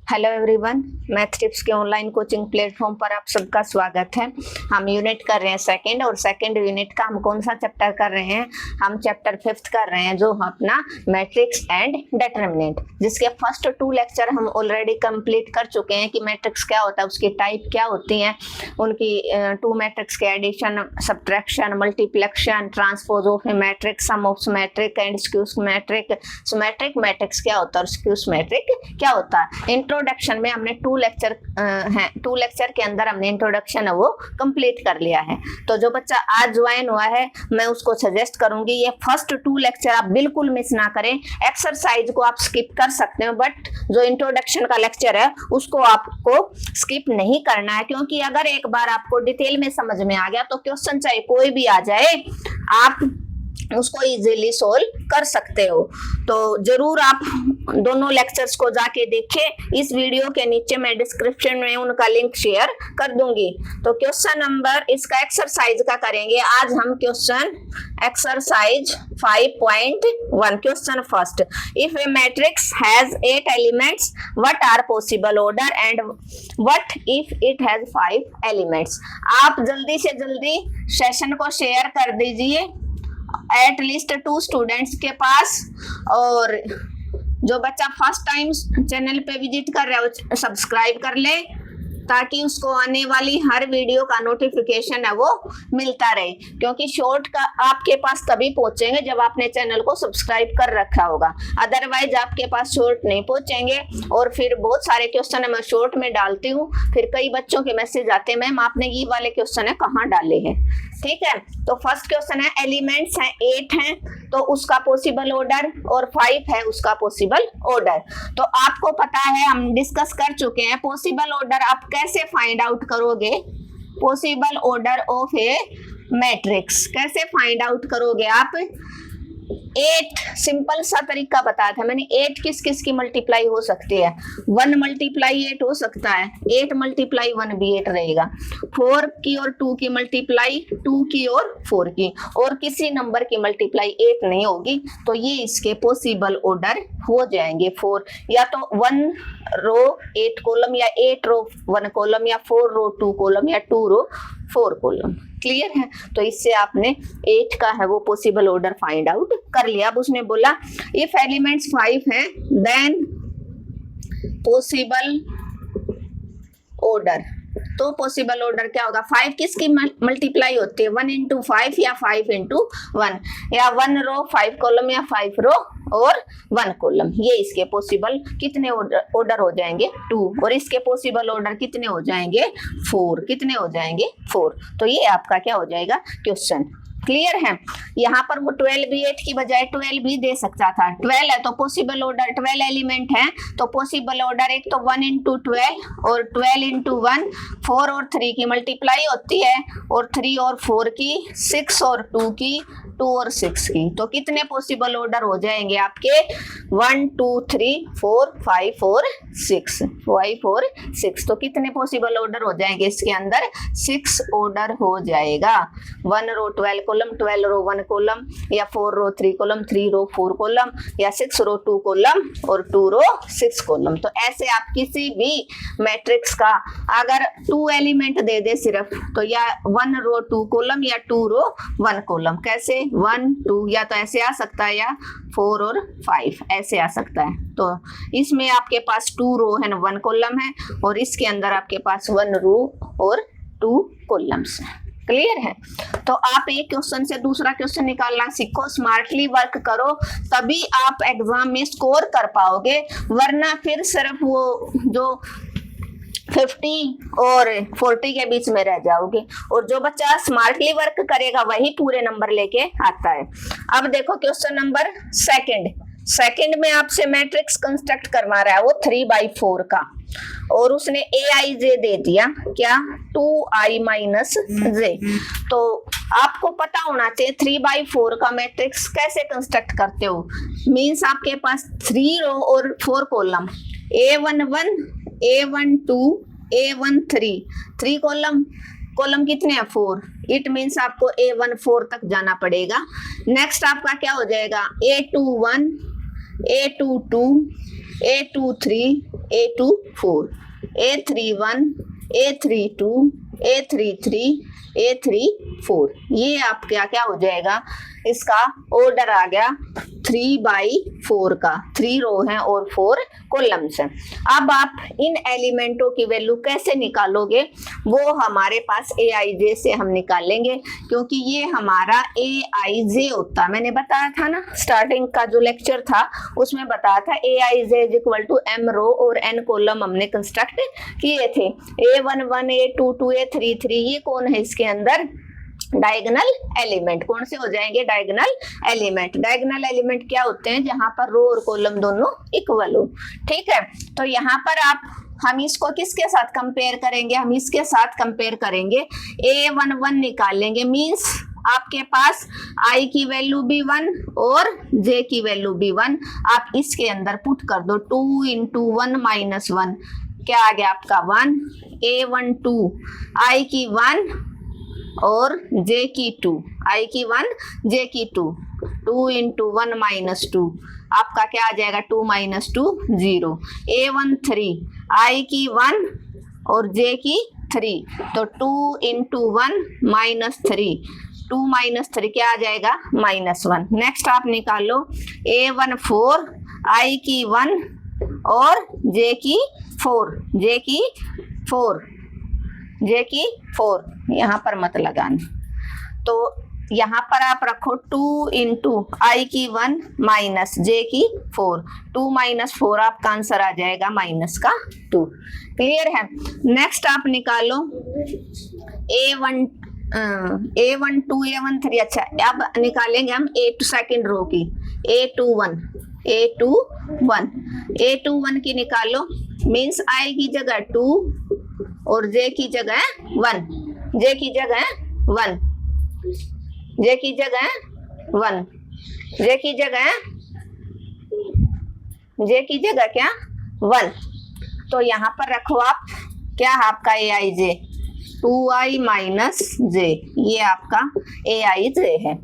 Hello everyone, math tips के online coaching platform पर आप सबका स्वागत है। हम यूनिट कर रहे हैं सेकंड, और सेकंड यूनिट का हम कौन सा चैप्टर कर रहे हैं? हम चैप्टर 5th कर रहे हैं, जो अपना मैट्रिक्स एंड डिटरमिनेंट, जिसके फर्स्ट 2 लेक्चर हम ऑलरेडी कंप्लीट कर चुके हैं कि मैट्रिक्स क्या होता है, उसकी टाइप क्या होती हैं, उनकी 2 मैट्रिक्स के addition, subtraction, multiplication, transpose of a matrix, sum of matrix and skew matrix, symmetric matrix क्या होता है और स्क्यू मैट्रिक क्या होता है। इंट्रोडक्शन में हमने 2 लेक्चर हैं, 2 लेक्चर के अंदर हमने इंट्रोडक्शन है वो कंप्लीट कर लिया है। तो जो बच्चा आज ज्वाइन हुआ है, मैं उसको सजेस्ट करूंगी ये फर्स्ट 2 लेक्चर आप बिल्कुल मिस ना करें। एक्सरसाइज को आप स्किप कर सकते हो, बट जो इंट्रोडक्शन का लेक्चर है उसको आपको स्किप नहीं करना है, क्योंकि अगर एक बार आपको डिटेल में समझ में आ गया तो क्वेश्चन चाहे कोई भी आ जाए, आप उसको इजीली सोल्व कर सकते हो। तो जरूर आप दोनों लेक्चर्स को जाके देखें। इस वीडियो के नीचे मैं डिस्क्रिप्शन में उनका लिंक शेयर कर दूंगी। तो क्वेश्चन नंबर इसका एक्सरसाइज का करेंगे आज हम। Question exercise 5.1, question first, if a matrix has 8 elements what are possible order and what if it has 5 elements. आप जल्दी से जल्दी सेशन को शेयर कर दीजिए एटलीस्ट 2 स्टूडेंट्स के पास, और जो बच्चा फर्स्ट टाइम चैनल पे विजिट कर रहा है वो सब्सक्राइब कर ले, ताकि उसको आने वाली हर वीडियो का नोटिफिकेशन है वो मिलता रहे, क्योंकि शॉर्ट का आपके पास तभी पहुंचेंगे जब आपने चैनल को सब्सक्राइब कर रखा होगा, अदरवाइज आपके पास शॉर्ट नहीं पहुंचेंगे। और फिर बहुत सारे क्वेश्चन है मैं शॉर्ट में डालती हूँ, फिर कई बच्चों के मैसेज आते हैं मैम आपने ये वाले क्वेश्चन है कहाँ डाले हैं। ठीक है, तो फर्स्ट क्वेश्चन है एलिमेंट्स हैं 8 हैं तो उसका पॉसिबल ऑर्डर, और 5 है उसका पॉसिबल ऑर्डर। तो आपको पता है, हम डिस्कस कर चुके हैं पॉसिबल ऑर्डर आप कैसे फाइंड आउट करोगे। Possible order of a matrix कैसे फाइंड आउट करोगे आप? 8 सिंपल सा तरीका बताया था मैंने। 8 किस किस की मल्टीप्लाई हो सकती है? 1 मल्टीप्लाई 8 हो सकता है, 8 मल्टीप्लाई 1 भी 8 रहेगा। 4 की और 2 की मल्टीप्लाई 2 की और 4 की, और किसी नंबर की मल्टीप्लाई 8 नहीं होगी। तो ये इसके पॉसिबल ऑर्डर हो जाएंगे 4, या तो 1 रो 8 कॉलम, या 8 रो 1 कॉलम, या 4 रो 2 कॉलम, या 2 रो 4 कॉलम। क्लियर है? तो इससे आपने 8 का है वो पॉसिबल ऑर्डर फाइंड आउट कर लिया। अब उसने बोला इफ एलिमेंट्स 5 हैं देन पॉसिबल ऑर्डर। तो पॉसिबल ऑर्डर क्या होगा? 5 किसकी मल्टीप्लाई होती है? 1 into 5 या 5 into 1, या 1 रो 5 कॉलम, या 5 रो और 1 कॉलम। ये इसके पॉसिबल कितने ऑर्डर हो जाएंगे? 2। और इसके पॉसिबल ऑर्डर कितने हो जाएंगे? 4। कितने हो जाएंगे? 4। तो ये आपका क्या हो जाएगा क्वेश्चन। क्लियर है? यहाँ पर वो 12 भी 8 की बजाय 12 भी दे सकता था। 12 है तो पॉसिबल ऑर्डर 12 एलिमेंट है, तो पॉसिबल ऑर्डर एक तो 1 into 12 और 12 into 1, 4 और 3 की मल्टीप्लाई होती है, और 3 और 4 की, 6 और 2 की, 2 और 6 की। तो कितने पॉसिबल ऑर्डर हो जाएंगे आपके? 1 2 3 4 5 और 6, 5 और 6। तो कितने पॉसिबल ऑर्डर हो जाएंगे इसके अंदर? 6 ऑर्डर हो जाएगा। 1 रो 12 कॉलम, 12 रो 1 कॉलम, या 4 रो 3 कॉलम, 3 रो 4 कॉलम, या 6 रो 2 कॉलम और 2 रो 6 कॉलम। तो ऐसे आप किसी भी मैट्रिक्स का अगर 2 एलिमेंट दे दे सिर्फ, तो या 1 रो 2 कॉलम या 2 रो 1 कॉलम। कैसे? 1 2, या तो ऐसे आ सकता है, या 4 और 5 ऐसे आ सकता है। तो इसमें आपके पास 2 रो है, 1 कॉलम है, और इसके अंदर आपके पास 1 रो और 2 कॉलम्स है। क्लियर है? तो आप एक क्वेश्चन से दूसरा क्वेश्चन निकालना सीखो, स्मार्टली वर्क करो, तभी आप एग्जाम में स्कोर कर पाओगे। वरना फिर सिर्फ वो जो 50 और 40 के बीच में रह जाओगे। और जो बच्चा स्मार्टली वर्क करेगा वही पूरे नंबर लेके आता है। अब देखो क्वेश्चन नंबर सेकंड में आपसे मैट्रिक्स कंस्ट्रक्ट करवा रहा है वो 3/4 का, और उसने aij दे दिया क्या? 2i - j। तो आपको पता होना चाहिए 3/4 का मैट्रिक्स कैसे कंस्ट्रक्ट करते हो। मींस आपके पास 3 रो और 4 column, a11 a12 a13, 3 column कितने हैं? 4। इट मीन्स आपको a14 तक जाना पड़ेगा। नेक्स्ट आपका क्या हो जाएगा? a21 a22 A23 A24 4, A31, A32, A33, A34, ये आप क्या क्या हो जाएगा, इसका ऑर्डर आ गया 3/4 का, 3 रो हैं और 4 कॉलम्स हैं। अब आप इन एलिमेंटों की वैल्यू कैसे निकालोगे, वो हमारे पास AIJ से हम निकालेंगे, क्योंकि ये हमारा AIJ होता है। मैंने बताया था ना, स्टार्टिंग का जो लेक्चर था उसमें बताया था AIJ is equal to M row और N कॉलम हमने कंस्ट्रक्ट किए थे। A11, A22, A33 ये कौन है इसके अंदर, डायगोनल एलिमेंट। कौन से हो जाएंगे, डायगोनल एलिमेंट। डायगोनल एलिमेंट क्या होते हैं, जहां पर रो और कॉलम दोनों इक्वल हो। ठीक है, तो यहाँ पर हम इसको किसके साथ कंपेयर करेंगे, हम इसके साथ कंपेयर करेंगे, A11 निकालेंगे, मींस आपके पास I की वैल्यू भी 1 और J की वैल्यू भी 1। आप इसके अंदर पुट कर दो, 2 × 1 - 1 क्या आ गया आपका 1। A12 I की 1 और J की 2, I की 1 J की 2, 2 × 1 - 2 आपका क्या आ जाएगा, 2 - 2 0। A13 I की 1 और J की 3, तो 2 × 1 - 3, 2 - 3 क्या आ जाएगा, -1। नेक्स्ट आप निकालो A14 I की 1 और J की 4, J की 4, यहाँ पर मत लगाना। तो यहाँ पर आप रखो 2 × I की 1 माइनस J की 4, 2 - 4 आपका आंसर आ जाएगा -2। क्लियर है। नेक्स्ट आप निकालो A12, A13। अच्छा, अब निकालेंगे हम सेकंड रो की, A21 की निकालो, मीन्स I की जगह 2 और J की जगह 1, J की जगह 1, J की जगह 1, J की जगह, J की जगह क्या 1। तो यहाँ पर रखो आप, क्या है आपका AIJ 2I - J, ये आपका AIJ है।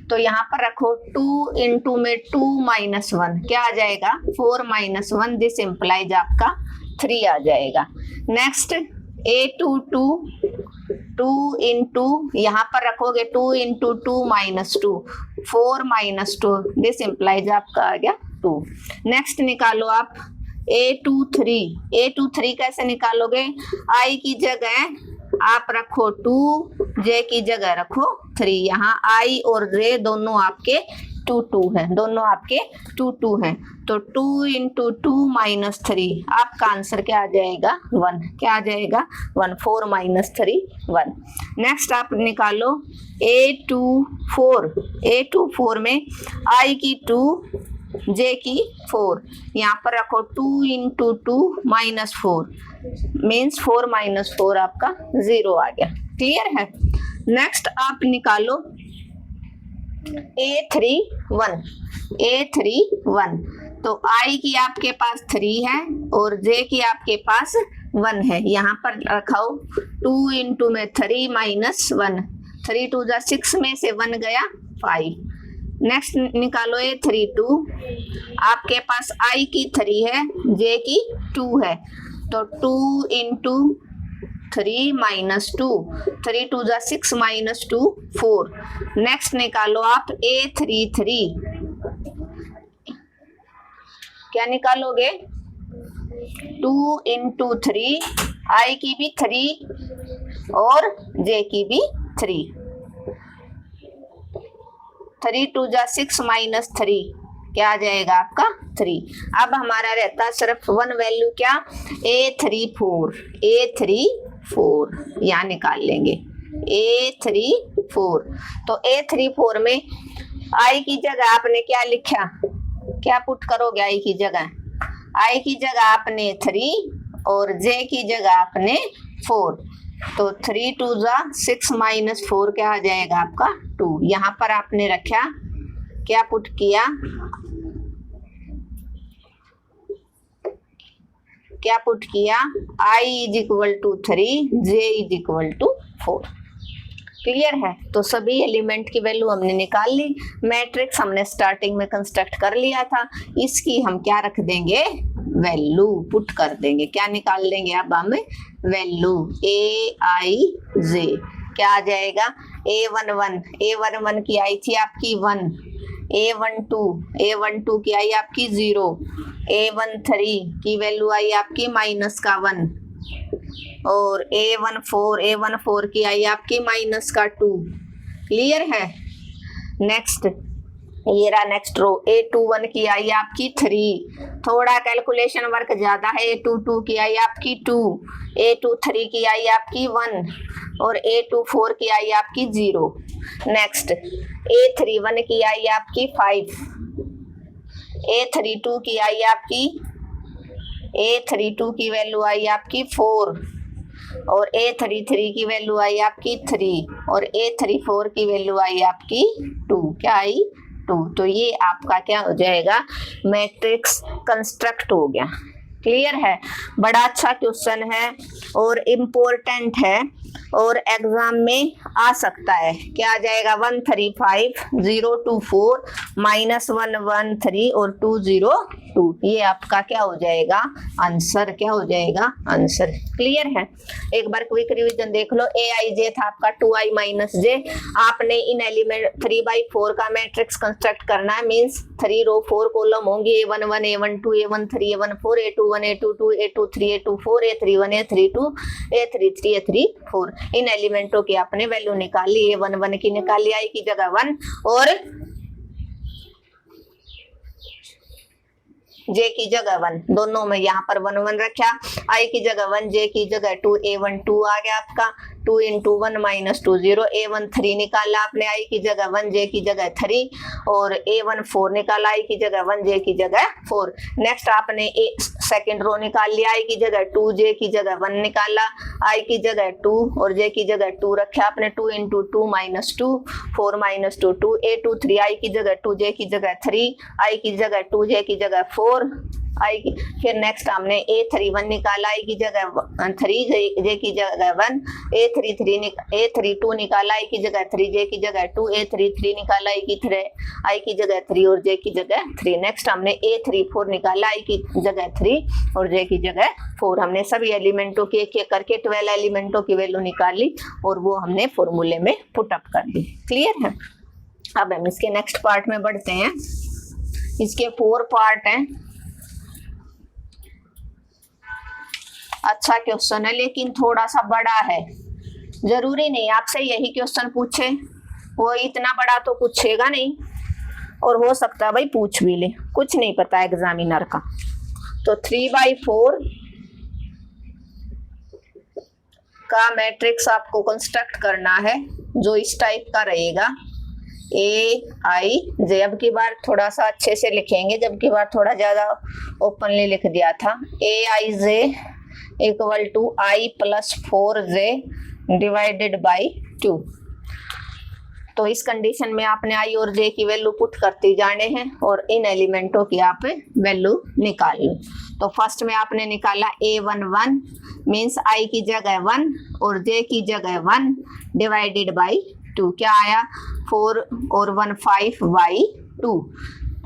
तो यहाँ पर रखो 2 × में 2 - 1 क्या आ जाएगा, 4 - 1, दिस इम्प्लाइज आपका 3 आ जाएगा। नेक्स्ट A22 2 × यहाँ पर रखोगे 2 × 2 - 2, 4 - 2, दिस इम्प्लाइज आपका आ गया 2। नेक्स्ट निकालो आप A23 कैसे निकालोगे, I की जगह आप रखो 2, J की जगह रखो 3, यहाँ I और J दोनों आपके 2 हैं, दोनों आपके 2 हैं। तो 2 × 2 - 3 आपका आंसर क्या आ जाएगा 1, क्या आ जाएगा 1, 4 - 3 1। नेक्स्ट आप निकालो A24 में I की 2, J की 4, यहाँ पर रखो 2 × 2 - 4, मीन्स 4 - 4 आपका 0 आ गया। क्लियर है। नेक्स्ट आप निकालो A31, तो I की आपके पास 3 है और J की आपके पास 1 है, यहाँ पर रखाओ 2 × में 3 - 1, 3 2 जा 6 में से 1 गया 5। नेक्स्ट निकालो A32, आपके पास I की 3 है, J की 2 है, तो 2 × 3 - 2, 3 2 जा 6 - 2 4। नेक्स्ट निकालो आप A33, क्या निकालोगे 2 × 3, I की भी 3 और J की भी 3, 3 2 जा 6 - 3 क्या आ जाएगा आपका 3। अब हमारा रहता सिर्फ 1 वैल्यू, क्या A34 यहाँ निकाल लेंगे A34। तो A34 में I की जगह आपने क्या लिखा, क्या पुट करोगे I की जगह, I की जगह आपने 3 और J की जगह आपने 4, तो 3 2 जा 6 - 4 क्या आ जाएगा आपका 2। यहाँ पर आपने रखा, क्या पुट किया, I = 3, J = 4। क्लियर है। तो सभी एलिमेंट की वैल्यू हमने निकाल ली, मैट्रिक्स हमने स्टार्टिंग में कंस्ट्रक्ट कर लिया था, इसकी हम क्या रख देंगे वैल्यू पुट कर देंगे। क्या निकाल देंगे अब हम? वैल्यू AIJ क्या आ जाएगा? A11 की आई थी आपकी 1, A12 की आई आपकी 0, A13 की वैल्यू आई आपकी -1 और A14 की आई आपकी -2। क्लियर है? नेक्स्ट ये रहा नेक्स्ट रो, A21 की आई आपकी 3, थोड़ा कैलकुलेशन वर्क ज्यादा है। A22 की आई आपकी 2, A23 की आई आपकी 1 और A24 की आई आपकी 0। नेक्स्ट A31 की आई आपकी 5, A32 की आई आपकी A32 की वैल्यू आई आपकी 4 और A33 की वैल्यू आई आपकी 3 और A34 की वैल्यू आई आपकी 2। क्या आई? 2। तो ये आपका क्या हो जाएगा? मैट्रिक्स कंस्ट्रक्ट हो गया। क्लियर है? बड़ा अच्छा क्वेश्चन है और इम्पोर्टेंट है और एग्जाम में आ सकता है। क्या आ जाएगा? 135 024 -113 और 202। ये आपका क्या हो जाएगा? आंसर। क्या हो जाएगा? आंसर। क्लियर है? एक बार क्विक रिवीजन देख लो। AIJ था आपका 2i - j। आपने इन एलिमेंट 3/4 का मैट्रिक्स कंस्ट्रक्ट करना है। मींस 3 रो 4 कॉलम होंगे, A11 A12 A13 A14 A21 A22 A23 A24 A31 A32 A33 A34। इन एलिमेंटों की आपने वैल्यू निकाली। A11 की निकाली आई की जगह 1 और J की जगह 1, दोनों में यहाँ पर 1 1 रखा। I की जगह 1, J की जगह 2, A12 आ गया आपका। 2 × 1 -2 0। A13 निकाला आपने, I की जगह 1 J की जगह 3 और A14 निकाला, I की जगह 1 J की जगह 4। नेक्स्ट आपने सेकेंड रो निकाल लिया। I की जगह 2 J की जगह 1 निकाला, I की जगह 2 और J की जगह 2 रखा आपने। 2 × 2 -2 4 -2 2 A23 I की जगह 2 J की जगह 3, I की जगह 2 J की जगह 4 आई की। फिर नेक्स्ट हमने A31 निकाला, I की जगह 3 J की जगह 1, A32 निकाला, I की जगह 3 J की जगह 2, A33 निकाला, I की जगह 3 और J की जगह 3। नेक्स्ट हमने A34 निकाला, I की जगह 3 और J की जगह 4। हमने सभी एलिमेंटों की एक एक करके 12 एलिमेंटों की वैल्यू निकाली और वो हमने फॉर्मूले में पुट अप कर दी। क्लियर है? अब हम इसके नेक्स्ट पार्ट में बढ़ते हैं। इसके 4 पार्ट हैं। अच्छा क्वेश्चन है लेकिन थोड़ा सा बड़ा है। जरूरी नहीं आपसे यही क्वेश्चन पूछे, वो इतना बड़ा तो पूछेगा नहीं और हो सकता है भाई पूछ भी ले, कुछ नहीं पता एग्जामिनर का। तो 3/4 का मैट्रिक्स आपको कंस्ट्रक्ट करना है जो इस टाइप का रहेगा। AIJ अब की बार थोड़ा सा अच्छे से लिखेंगे, जब की बार थोड़ा ज्यादा ओपनली लिख दिया था। AIJ = I + 4J / 2। तो इस कंडीशन में आपने I और J की वैल्यू पुट करते जाने हैं और इन एलिमेंटों की आप वैल्यू निकाल लो। तो फर्स्ट में आपने निकाला A11 मीन्स I की जगह 1 और J की जगह 1 / 2। क्या आया? 4 और 1 5/2।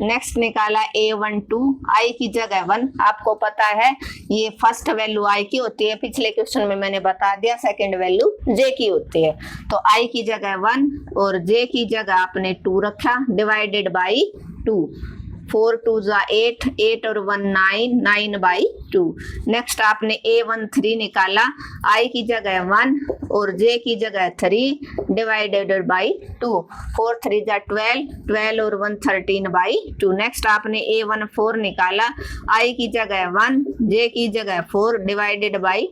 नेक्स्ट निकाला A12 I की जगह 1। आपको पता है ये फर्स्ट वैल्यू I की होती है, पिछले क्वेश्चन में मैंने बता दिया। सेकंड वैल्यू J की होती है। तो I की जगह 1 और J की जगह आपने 2 रखा / 2। 4 2 8, 8 और 1 9, 9/2। नेक्स्ट आपने A13 निकाला, I की जगह 1 और J की जगह 3 / 2। 4 3 12, 12 और 1 13/2। नेक्स्ट आपने A14 निकाला, I की जगह 1 J की जगह 4 /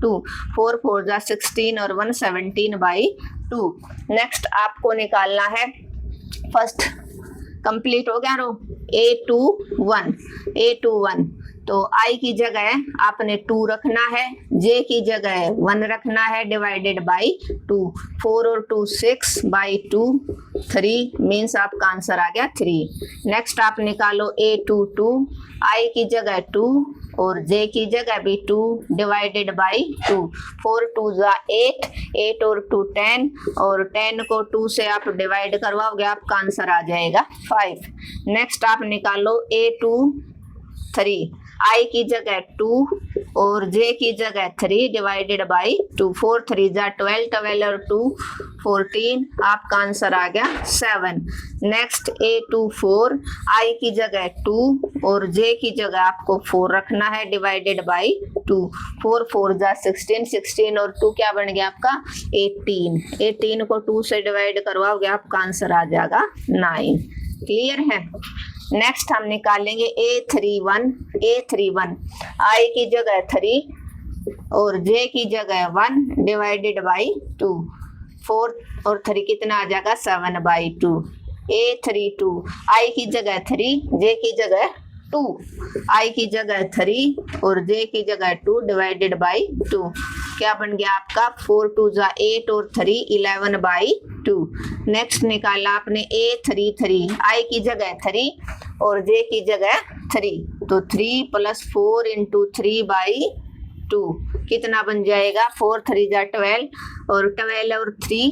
2। 4 4 16 और 1 17/2। नेक्स्ट आपको निकालना है फर्स्ट। कंप्लीट हो गया रो। A21 तो I की जगह आपने 2 रखना है, J की जगह 1 रखना है / 2। 4 और 2 6/2 3 मीन्स आपका आंसर आ गया 3। नेक्स्ट आप निकालो A22 I की जगह 2 और J की जगह भी 2 / 2। 4 2 8, 8 और 2 10 और 10 को 2 से आप डिवाइड करवाओगे आपका आंसर आ जाएगा 5। नेक्स्ट आप निकालो A23 आई की जगह 2 और जे की जगह 3 डिवाइडेड बाई 2, 4 3 जा 12, 12 और 2 14, आपका आंसर आ गया 7। नेक्स्ट A24, आई की जगह 2 और जे की जगह आपको 4 रखना है डिवाइडेड बाई 2, 4 4 जा 16, 16 और 2 क्या बन गया आपका 18, 18 को 2 से डिवाइड करवाओगे आपका आंसर आ जाएगा 9। क्लियर है। नेक्स्ट हम निकालेंगे A31, आई की जगह 3 और जे की जगह 1 डिवाइडेड बाई 2, 4 और 3 कितना आ जाएगा 7/2। A32, आई की जगह 3 जे की जगह 2, आई की जगह 3 और जे की जगह 2 डिवाइडेड बाई 2, क्या बन गया आपका 4 2 जा 8 और 3 11/2। नेक्स्ट निकाला आपने A33, आई की जगह 3 और जे की जगह 3, तो 3 + 4 × 3/2 कितना बन जाएगा 4 3 जा 12 और 12 और 3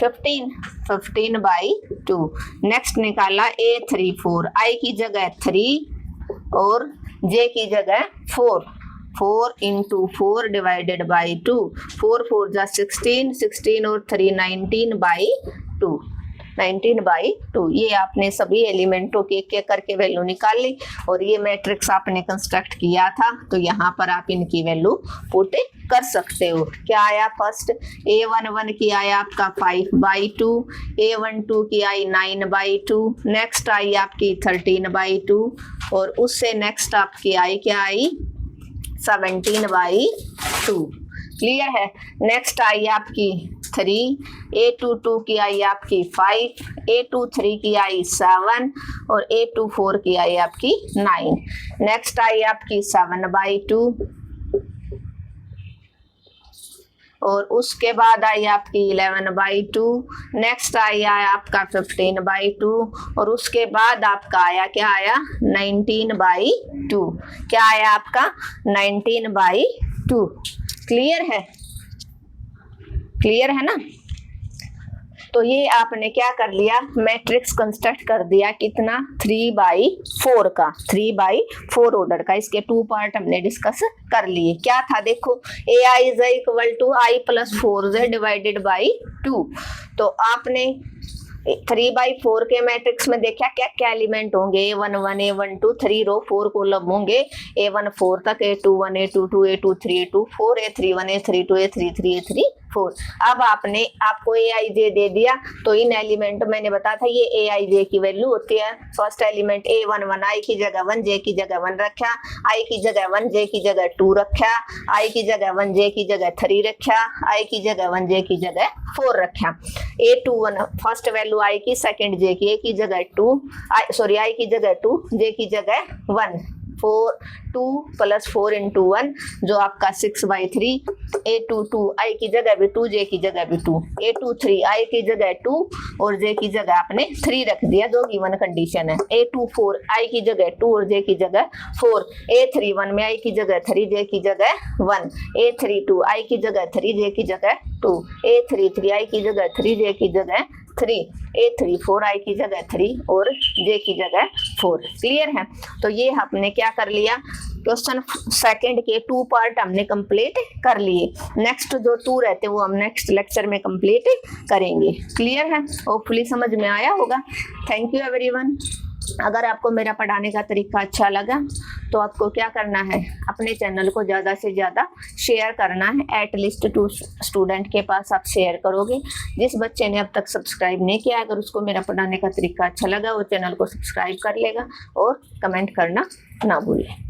15, 15/2। नेक्स्ट निकाला A34, आई की जगह 3 और जे की जगह 4, 4 × 4 डिवाइडेड बाई 2, 4 4 जा 16, 16 और 3 19/2, 19/2। ये आपने सभी एलिमेंटों की एक एक करके वैल्यू निकाल ली और ये मैट्रिक्स आपने कंस्ट्रक्ट किया था, तो यहाँ पर आप इनकी वैल्यू पुट कर सकते हो। क्या आया फर्स्ट A11 की आया आपका 5/2, A12 की आई 9/2, नेक्स्ट आई आपकी 13/2 और उससे नेक्स्ट आपकी आई क्या आई 17/2। क्लियर है। नेक्स्ट आई आपकी 3, A22 की आई आपकी 5, A23 की आई 7 और A24 की आई आपकी 9। नेक्स्ट आई आपकी 7/2 और उसके बाद आई आपकी 11/2। नेक्स्ट आया आपका 15/2 और उसके बाद आपका आया क्या आया 19/2। क्या आया आपका 19/2। क्लियर है, क्लियर है ना। तो ये आपने क्या कर लिया मैट्रिक्स कंस्ट्रक्ट कर दिया कितना 3/4 का, 3/4 ऑर्डर का। इसके 2 पार्ट हमने डिस्कस कर लिए। क्या था देखो AI = I + 4Z divided by 2। तो आपने 3/4 के मैट्रिक्स में देखा क्या क्या एलिमेंट होंगे A11 A12 3 रो 4 कॉलम होंगे A1 4 तक, A21 A22 A23 A24 A31 A32 A33 A34। अब आपने आपको AIJ दे दिया तो इन एलिमेंट मैंने बताया था ये AIJ की वैल्यू होती है। फर्स्ट एलिमेंट A11 I की जगह 1 J की जगह 1 रखा, I की जगह 1 J की जगह 2 रखा, I की जगह 1 J की जगह 3 रखा, I की जगह 1 J की जगह 4 रखा। A21 फर्स्ट वैल्यू I की, सेकंड J की, A की जगह 2 I की जगह 2 J की जगह 1, 2 + 4 × 1 जो आपका 6/3। A22 I की जगह भी 2 J की जगह भी 2, A23 I की जगह 2 और J की जगह आपने 3 रख दिया जो गिवन कंडीशन है। A24 I की जगह 2 और J की जगह 4, A31 में I की जगह 3 J की जगह 1, A32 I की जगह 3 J की जगह 2, A33 I की जगह 3 J की जगह 3, A34 I की जगह 3 और J की जगह 4। क्लियर है। तो ये हमने क्या कर लिया क्वेश्चन सेकंड के 2 पार्ट हमने कंप्लीट कर लिए। नेक्स्ट जो 2 रहते हैं वो हम नेक्स्ट लेक्चर में कंप्लीट करेंगे। क्लियर है, होपफुली समझ में आया होगा। Thank you everyone. अगर आपको मेरा पढ़ाने का तरीका अच्छा लगा तो आपको क्या करना है अपने चैनल को ज़्यादा से ज़्यादा शेयर करना है। एटलीस्ट 2 स्टूडेंट के पास आप शेयर करोगे। जिस बच्चे ने अब तक सब्सक्राइब नहीं किया अगर उसको मेरा पढ़ाने का तरीका अच्छा लगा वो चैनल को सब्सक्राइब कर लेगा और कमेंट करना ना भूलें।